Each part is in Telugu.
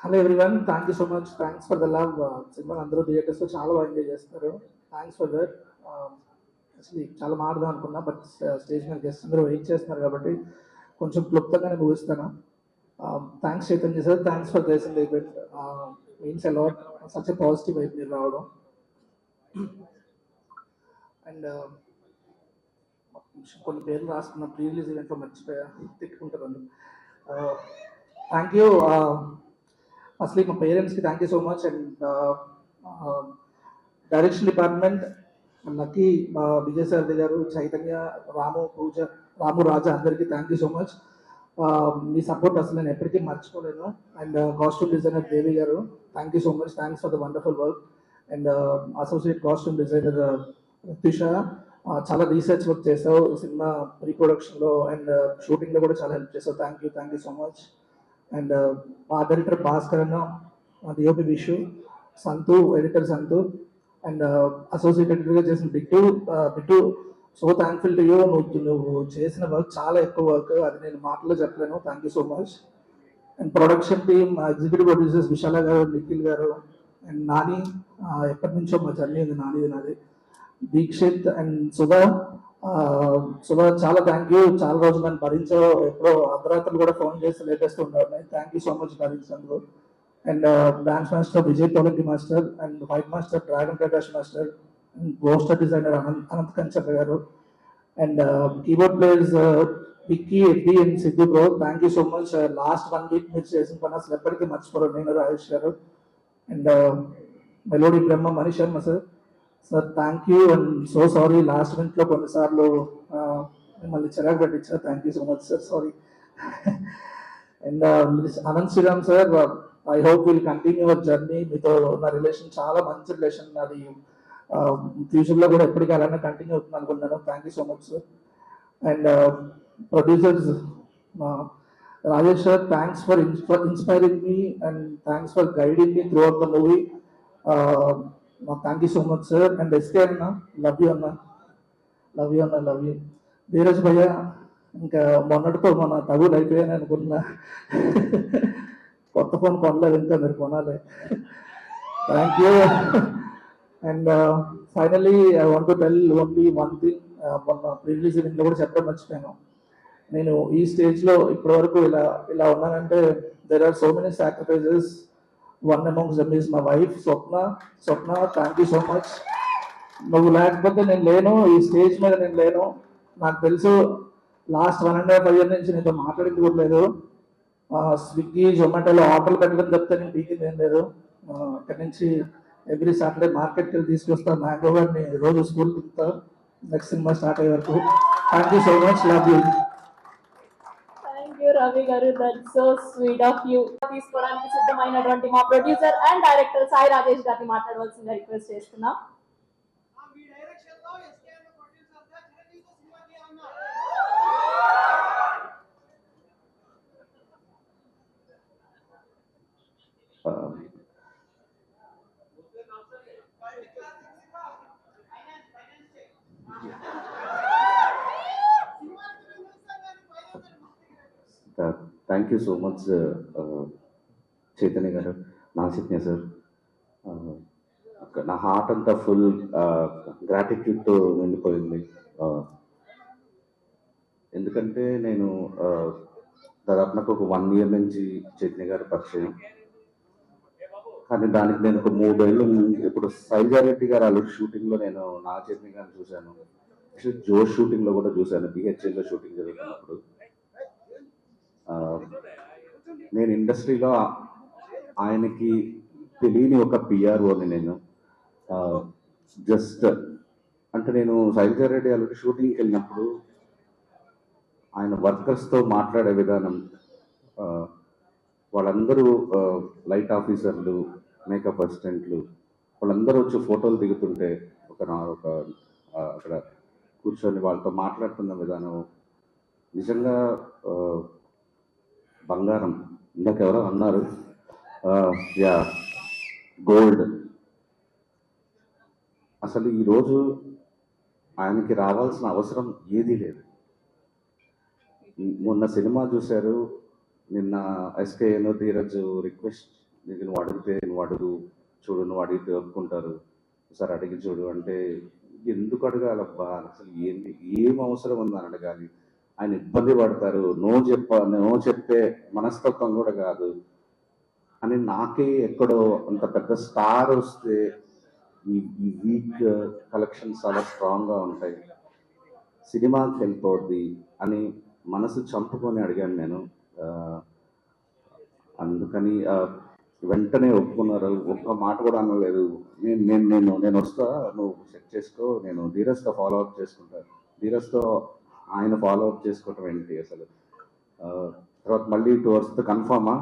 Hello everyone, thank you so much. Thanks for the love. Cinema అందరూ థియేటర్స్లో చాలా బాగా ఎంజాయ్ చేస్తారు. Thanks for that. అసలు చాలా మాడదాం అనుకున్నా, బట్ స్టేజ్ మీద గెస్ట్ అందరూ వెయిట్ చేస్తున్నారు కాబట్టి కొంచెం క్లుప్తంగానే ముగిస్తాను. Thanks Chaitanya sir, thanks for gracing the event. Means a lot. Such a positive వైపు మీరు రావడం. అండ్ కొన్ని పేర్లు రాసుకున్న ప్రీ రిలీజ్ ఈవెంట్లో మర్చిపోయా, తిట్టుకుంటారు. Thank you. ఫస్ట్లీ మా పేరెంట్స్కి thank you so much. And direction department, Lucky, Vijay Sarathi garu, Chaitanya, Ramu, Pooja, Ramu, Raja అందరికీ థ్యాంక్ యూ సో మచ్. మీ సపోర్ట్ అసలు నేను ఎప్పటికీ మర్చిపోలేను. And costume designer Devi garu, thank you so much. Thanks for the wonderful work. And associate costume designer Ritisha, చాలా రీసెర్చ్ వర్క్ చేసావు సినిమా ప్రీ ప్రొడక్షన్లో అండ్ షూటింగ్లో కూడా చాలా హెల్ప్ చేసావు. Thank you so much. And మా డైరెక్టర్ భాస్కర్ అన్న, మా DOP Vishu, Santhu, editor Santhu, and associate ఎడిటర్గా చేసిన Bittu, so thankful to you. నువ్వు చేసిన వర్క్ చాలా ఎక్కువ వర్క్, అది నేను మాటలో చెప్పలేను. Thank you so much. And production team, executive producers Vishala garu, Nikhil గారు, అండ్ నాని, ఎప్పటి నుంచో మా జర్నీ ఉంది నానిది నాది, దీక్షిత్ అండ్ సుధా. చాలా థ్యాంక్ యూ. చాలా రోజులు నన్ను భరించో, ఎప్పుడో అర్ధరాత్రులు కూడా ఫోన్ చేసి లేటెస్ట్ ఉండేవాడిని. థ్యాంక్ యూ సో మచ్ భరించినందుకు. And dance master Vijay Tholaki master, and white master dragon Prakash master, and poster designer Anant Kanchar garu, and keyboard players Vicky, Eddie and Siddhu bro. Thank you so much. Last 1 week మీరు చేసిన పని అసలు ఎప్పటికీ మర్చిపోరు, నేను Rajesh garu. And melody Brahma Manish Sharma sir thank you. And so sorry, last మినిట్లో కొన్నిసార్లు మిమ్మల్ని చిరాకు పెట్టించారు. Thank you so much sir, sorry. And Anant Sriram sir, I hope will continue our journey. మీతో నా రిలేషన్ చాలా మంచి రిలేషన్, అది ఫ్యూచర్లో కూడా ఎప్పటికీ అలానే కంటిన్యూ అవుతుంది అనుకుంటున్నాను. Thank you so much sir. And producers Rajesh sir, thanks for inspiring me and thanks for guiding me throughout the movie. Thank you so much sir. And SK అన్న, లవ్ యూ అన్న, లవ్ యూ అన్న, లవ్ యూ. ధీరజ్ భయ్య, ఇంకా మొన్నటితో మన తగులు అయిపోయాను అనుకున్నా. కొత్త ఫోన్ కొనలేదు, ఇంకా మీరు కొనాలి. Thank you. And finally I want to tell only one thing. మొన్న ప్రీ రిలీజ్ ఈవెంట్లో కూడా చెప్పడం మర్చిపోయాను. నేను ఈ స్టేజ్లో ఇప్పటి వరకు ఇలా ఉన్నానంటే there are so many sacrifices. One amongst them is my wife Swapna. Thank you so much. నువ్వు లేకపోతే నేను లేను, ఈ స్టేజ్ మీద నేను లేను. నాకు తెలుసు లాస్ట్ 1.5 years నుంచి నీతో మాట్లాడింది కూడా లేదు. స్విగ్గీ, జొమాటోలో ఆర్డర్లు పెట్టడం చెప్తే నేను పీకింది ఏం లేదు. అక్కడి నుంచి ఎవ్రీ సాటర్డే మార్కెట్కి వెళ్ళి తీసుకొస్తా మ్యాంగో గారిని, రోజు స్కూల్ తింటా నెక్స్ట్ సినిమా స్టార్ట్ అయ్యే వరకు. Thank you so much, love you. Ravi garu, that's so sweet of you. తీసుకోవడానికి సిద్ధమైనటువంటి మా producer and director Sai Rajesh గారిని మాట్లాడవలసిందిగా రిక్వెస్ట్ చేస్తున్నాం. Thank you so much Chaitanya garu, Nagachaitanya sir. నా హార్ట్ అంతా ఫుల్ గ్రాటిట్యూడ్తో నిండిపోయింది. ఎందుకంటే నేను దాదాపు నాకు ఒక 1 year నుంచి చైతన్య గారి పరిచయం. కానీ దానికి నేను ఒక 3 ఏళ్ళు ఇప్పుడు సైజారెడ్డి గారు అల్లుడు షూటింగ్లో నేను నాగచైతన్య గారిని చూశాను. జోష్ షూటింగ్లో కూడా చూశాను, బిహెచ్ఎల్లో షూటింగ్ జరుగుతున్నప్పుడు. నేను ఇండస్ట్రీలో ఆయనకి తెలియని ఒక పిఆర్ఓని నేను. జస్ట్ అంటే నేను సైజారెడ్డి అల్లుడు షూటింగ్కి వెళ్ళినప్పుడు ఆయన వర్కర్స్తో మాట్లాడే విధానం, వాళ్ళందరూ లైట్ ఆఫీసర్లు, మేకప్ అసిస్టెంట్లు, వాళ్ళందరూ వచ్చి ఫోటోలు దిగుతుంటే అక్కడ కూర్చొని వాళ్ళతో మాట్లాడుతున్న విధానం నిజంగా బంగారం. ఇందాకెవరో అన్నారు, యా, గోల్డ్. అసలు ఈరోజు ఆయనకి రావాల్సిన అవసరం ఏదీ లేదు. మొన్న సినిమా చూశారు, నిన్న ఎస్కేను ధీరజ్ రిక్వెస్ట్ నీకు నువ్వు అడిగితే నువ్వు అడుగు, చూడు నువ్వు అడిగితే ఒప్పుకుంటారు, ఒకసారి అడిగి చూడు అంటే ఎందుకు అడగాలబ్బా, అసలు ఏంటి, ఏం అవసరం ఉందని అడగాలి, ఆయన ఇబ్బంది పడతారు, నో చెప్పే మనస్తత్వం కూడా కాదు అని నాకే ఎక్కడో అంత పెద్ద స్టార్ వస్తే ఈ ఈ వీక్ కలెక్షన్స్ చాలా స్ట్రాంగ్గా ఉంటాయి, సినిమాకి వెళ్ళిపోద్ది అని మనసు చంపుకొని అడిగాను నేను. ఆ, అందుకని వెంటనే ఒప్పుకున్నారు, ఒక్క మాట కూడా అనలేదు. నేను నేను నేను నేను వస్తా, నువ్వు సెట్ చేసుకో, నేను ధీరజ్తో ఫాలో అప్ చేసుకుంటాను. ధీరజ్తో ఆయన ఫాలో అప్ చేసుకోవటం ఏంటి అసలు. ఆ, తర్వాత మళ్ళీ 2 hours కన్ఫామా,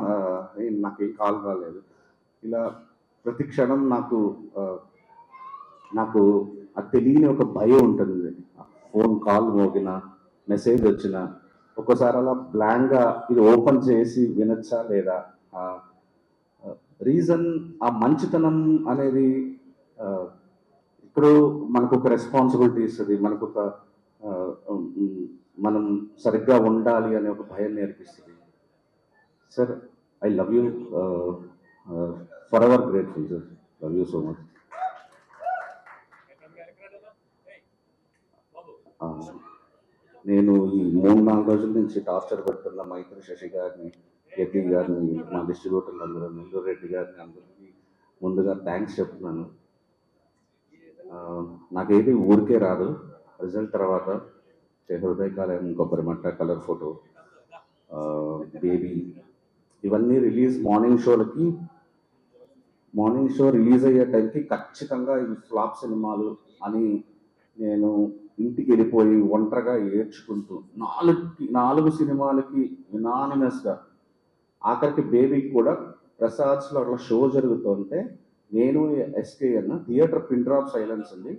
నాకేం కాల్ రాలేదు. ఇలా ప్రతి క్షణం నాకు అది తెలియని ఒక భయం ఉంటుంది. ఫోన్ కాల్ మోగిన, మెసేజ్ వచ్చిన ఒక్కోసారి అలా బ్లాంక్గా ఇది ఓపెన్ చేసి వినొచ్చా లేదా. రీజన్ ఆ మంచితనం అనేది ఇప్పుడు మనకు ఒక రెస్పాన్సిబిలిటీ ఇస్తుంది, మనకు ఒక మనం సరిగ్గా ఉండాలి అనే ఒక భయం నేర్పిస్తుంది. Sir, I love you, for ever grateful sir, love you so much. నేను ఈ 3-4 రోజుల నుంచి టార్చర్ పెడుతున్న మైత్రి శశి గారిని, యతి గారిని, మా డిస్ట్రిబ్యూటర్లు అందరూ, నెల్లూరు రెడ్డి గారిని, అందరికీ ముందుగా థ్యాంక్స్ చెప్తున్నాను. నాకేది ఊరికే రాదు. రిజల్ట్ తర్వాత హృదయకాలం, కొబ్బరి మట్ట, కలర్ ఫోటో, బేబీ, ఇవన్నీ రిలీజ్ మార్నింగ్ షో రిలీజ్ అయ్యే టైంకి ఖచ్చితంగా ఇవి ఫ్లాప్ సినిమాలు అని నేను ఇంటికి వెళ్ళిపోయి ఒంటరిగా ఏడ్చుకుంటూ 4 సినిమాలకి యునానిమస్గా, ఆఖరికి బేబీకి కూడా ప్రసాద్స్లో అట్లా షో జరుగుతుంటే నేను SKN, theatre pin drop silence ఉంది,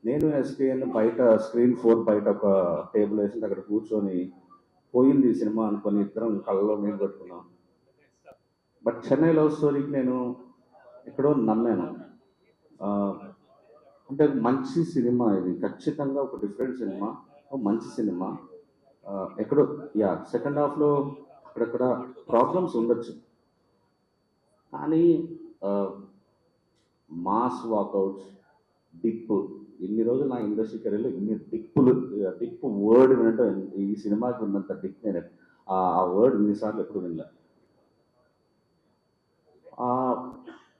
నేను ఎస్కేఎన్ బయట స్క్రీన్ 4 బయట ఒక టేబుల్ వేసి అక్కడ కూర్చొని పోయింది ఈ సినిమా అనుకొని ఇద్దరం కళ్ళలో నీళ్ళు పెట్టుకున్నాం. బట్ చెన్నై లవ్ స్టోరీకి నేను ఎక్కడో నమ్మాను. అంటే మంచి సినిమా, ఇది ఖచ్చితంగా ఒక డిఫరెంట్ సినిమా, మంచి సినిమా. ఎక్కడో సెకండ్ హాఫ్లో అక్కడక్కడ ప్రాబ్లమ్స్ ఉండొచ్చు, కానీ మాస్ వాకౌట్స్, డిప్, ఇన్ని రోజులు నా ఇండస్ట్రీ కెరీర్లో ఇన్ని డిప్ వర్డ్ వినటం, ఈ సినిమాకి ఉన్నంత డిప్ నేను ఆ వర్డ్ ఇన్నిసార్లు ఎప్పుడు వినలే.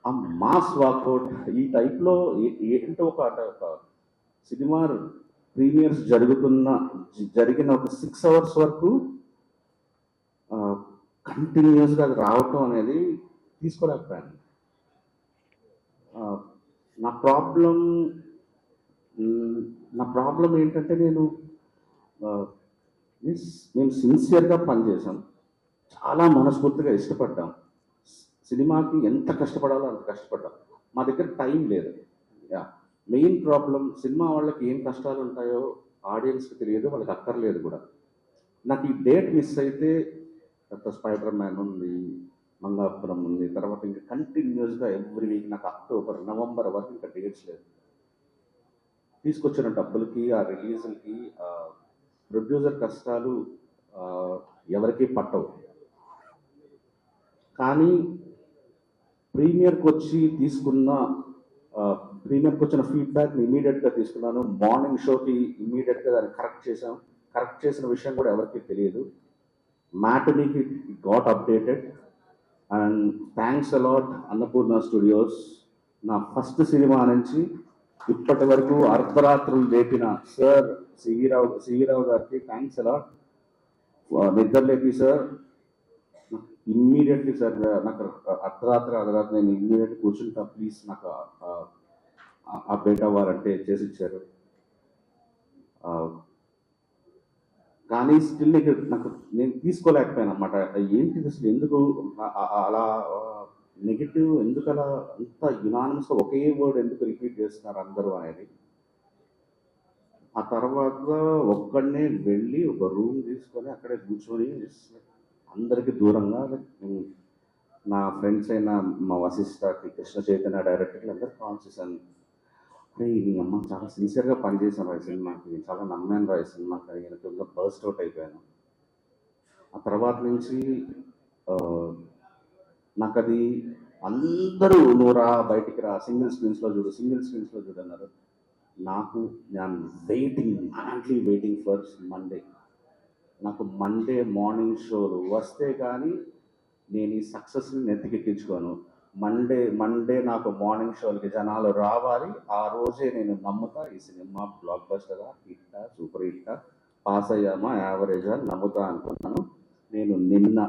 ఆ మాస్ వాకౌట్ ఈ టైప్లో ఏంటో ఒక సినిమా ప్రీమియర్స్ జరిగిన ఒక 6 hours వరకు కంటిన్యూస్గా అది రావటం అనేది తీసుకోలేకపోయాను. నా ప్రాబ్లం ఏంటంటే మేము సిన్సియర్గా పనిచేసాం, చాలా మనస్ఫూర్తిగా ఇష్టపడ్డాం, సినిమాకి ఎంత కష్టపడాలో అంత కష్టపడ్డాం. మా దగ్గర టైం లేదు. మెయిన్ ప్రాబ్లం, సినిమా వాళ్ళకి ఏం కష్టాలు ఉంటాయో ఆడియన్స్కి తెలియదు, వాళ్ళకి అక్కర్లేదు కూడా. నాకు ఈ డేట్ మిస్ అయితే స్పైడర్ మ్యాన్ ఉంది, మంగాపురం ఉంది, తర్వాత ఇంకా కంటిన్యూస్గా ఎవ్రీ వీక్ నాకు అక్టోబర్, నవంబర్ వరకు ఇంకా డేట్స్ లేదు. తీసుకొచ్చిన డబ్బులకి, ఆ రిలీజులకి, ప్రొడ్యూసర్ కష్టాలు ఎవరికీ పట్టవు. కానీ ప్రీమియర్కి వచ్చిన ఫీడ్బ్యాక్ని ఇమీడియట్గా తీసుకున్నాను. మార్నింగ్ షోకి ఇమీడియట్గా దాన్ని కరెక్ట్ చేసిన విషయం కూడా ఎవరికి తెలియదు. మ్యాటనీకి got updated. And thanks a lot Annapurna studios. నా ఫస్ట్ సినిమా నుంచి ఇప్పటి వరకు అర్ధరాత్రులు లేపిన సార్ సిఈరావు గారికి థ్యాంక్స్ అలాట్. నిద్ర లేపి సార్ ఇమ్మీడియట్లీ సార్, నాకు అర్ధరాత్రి నేను ఇమ్మీడియట్లీ కూర్చుంటా, ప్లీజ్ నాకు అప్డేట్ అవ్వాలంటే చేసి ఇచ్చారు. కానీ స్టిల్ నాకు నేను తీసుకోలేకపోయాను అన్నమాట. ఏంటిది అసలు, ఎందుకు అలా నెగిటివ్, ఎందుకు అలా అంత యునానిమస్గా ఒకే వర్డ్ ఎందుకు రిపీట్ చేస్తున్నారు అందరూ అనేది. ఆ తర్వాత ఒక్కడనే వెళ్ళి ఒక రూమ్ తీసుకొని అక్కడే కూర్చొని అందరికీ దూరంగా నా ఫ్రెండ్స్ అయిన మా వశిష్ఠకి, కృష్ణ చైతన్య డైరెక్టర్లు అందరూ కాల్ చేశాను. అరే ఈ అమ్మ చాలా సిన్సియర్గా పనిచేశాను రా ఈ సినిమాకి, చాలా నమ్మాను రా ఈ సినిమాకి, ఈయనకి బర్స్ట్ అవుట్ అయిపోయాను. ఆ తర్వాత నుంచి నాకు అది అందరూ నువ్వు రా బయటికి రా సింగిల్ స్క్రీన్స్లో చూడు అన్నారు. నాకు నేను వెయిటింగ్ ఫర్ మండే. నాకు మండే మార్నింగ్ షోలు వస్తే కానీ నేను ఈ సక్సెస్ని నెత్తికెక్కించుకోను. మండే నాకు మార్నింగ్ షోలకి జనాలు రావాలి. ఆ రోజే నేను నమ్ముతా ఈ సినిమా బ్లాక్ బస్టరా, హిట్టా, సూపర్ హిట్టా, పాస్ అయ్యామా, యావరేజా నమ్ముతా అనుకున్నాను. నేను నిన్న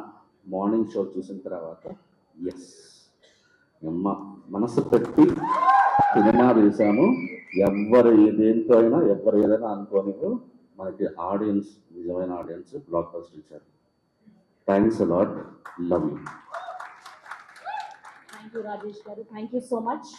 మార్నింగ్ షో చూసిన తర్వాత ఎస్ మనసు పెట్టి సినిమా తీసాము. ఎవ్వరు దేంతో అయినా ఎవ్వరు ఏదైనా అనుకోనివ్వు, మనకి ఆడియన్స్ నిజమైన ఆడియన్స్ బ్లాక్ బస్టర్ ఇచ్చారు. Thanks a lot, love you. Thank you Rajesh గారు, థ్యాంక్ యూ సో మచ్.